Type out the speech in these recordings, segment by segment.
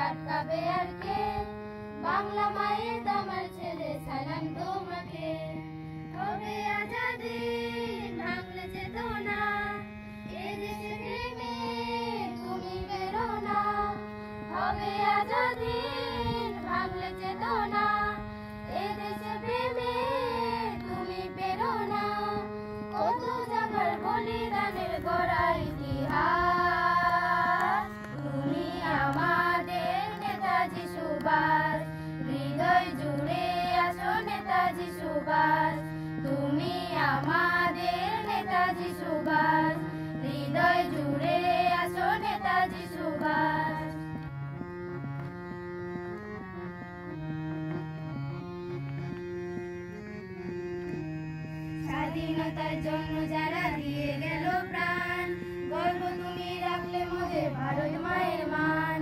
আটকাবে আর কে? বাংলা মায়ের দামার ছেলে সালাম তোমাকে। হবে আজাদি ভাঙলে চেতনা, এ দেশে প্রেমে তুমি বেরো না। হবে আজাদি ভাঙলে চেতনা, এ দেশে প্রেমে তুমি বেরো না। কত জাগার বলিদানের গড়া ইতিহাস, তুমি আমাদের নেতাজি সুভাষ। হৃদয় জুড়ে আছো নেতাজি সুভাষ, তুমি আমাদের নেতাজি সুভাষ। হৃদয় জুড়ে আছো নেতাজি সুভাষ। স্বাধীনতার জন্য যারা দিয়ে গেল প্রাণ, গর্ব তুমি রাখলে মোদের ভারত মায়ের মান।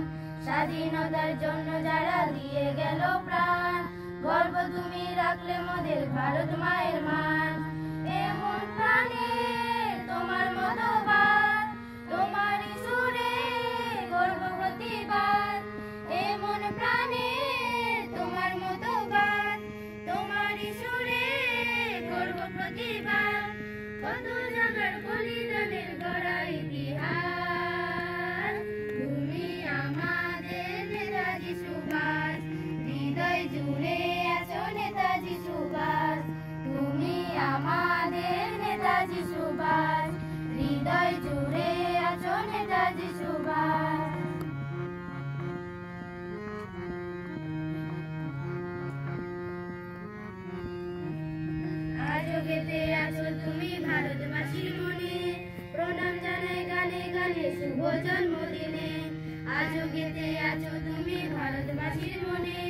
স্বাধীনতার জন্য যারা দিয়ে গেল প্রাণ, গর্ব তুমি রাখলে মোদের ভারত মায়ের মান। এমন প্রাণে তোমার মতবাদ, তোমারই সুরে গর্ব প্রতিবাদ। এমন প্রাণে তোমার মতবাদ, তোমারই সুরে গর্ব প্রতিবাদ। কত জাগার বলিদানের গড়া ইতিহাস, তুমি আমাদের নেতাজি সুভাষ। হৃদয় জুড়ে আছো নেতাজি সুভাষ, তুমি আমাদের নেতাজি সুভাষ। হৃদয় জুড়ে আছো নেতাজি সুভাষ। আজও গেতে আছো তুমি ভারতবাসীর মনে, প্রণাম জানাই গানে গানে শুভ জন্মদিনে। আজও গেতে আছো তুমি ভারতবাসীর মনে,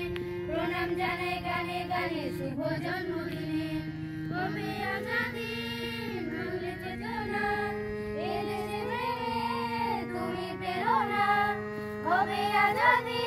প্রণাম জানাই গানে গানে শুভ জন্মদিনে। হবে আজাদি ভাঙলে চেতনা, এ দেশে প্রেমে তুমি প্রেরণা। হবে আজাদি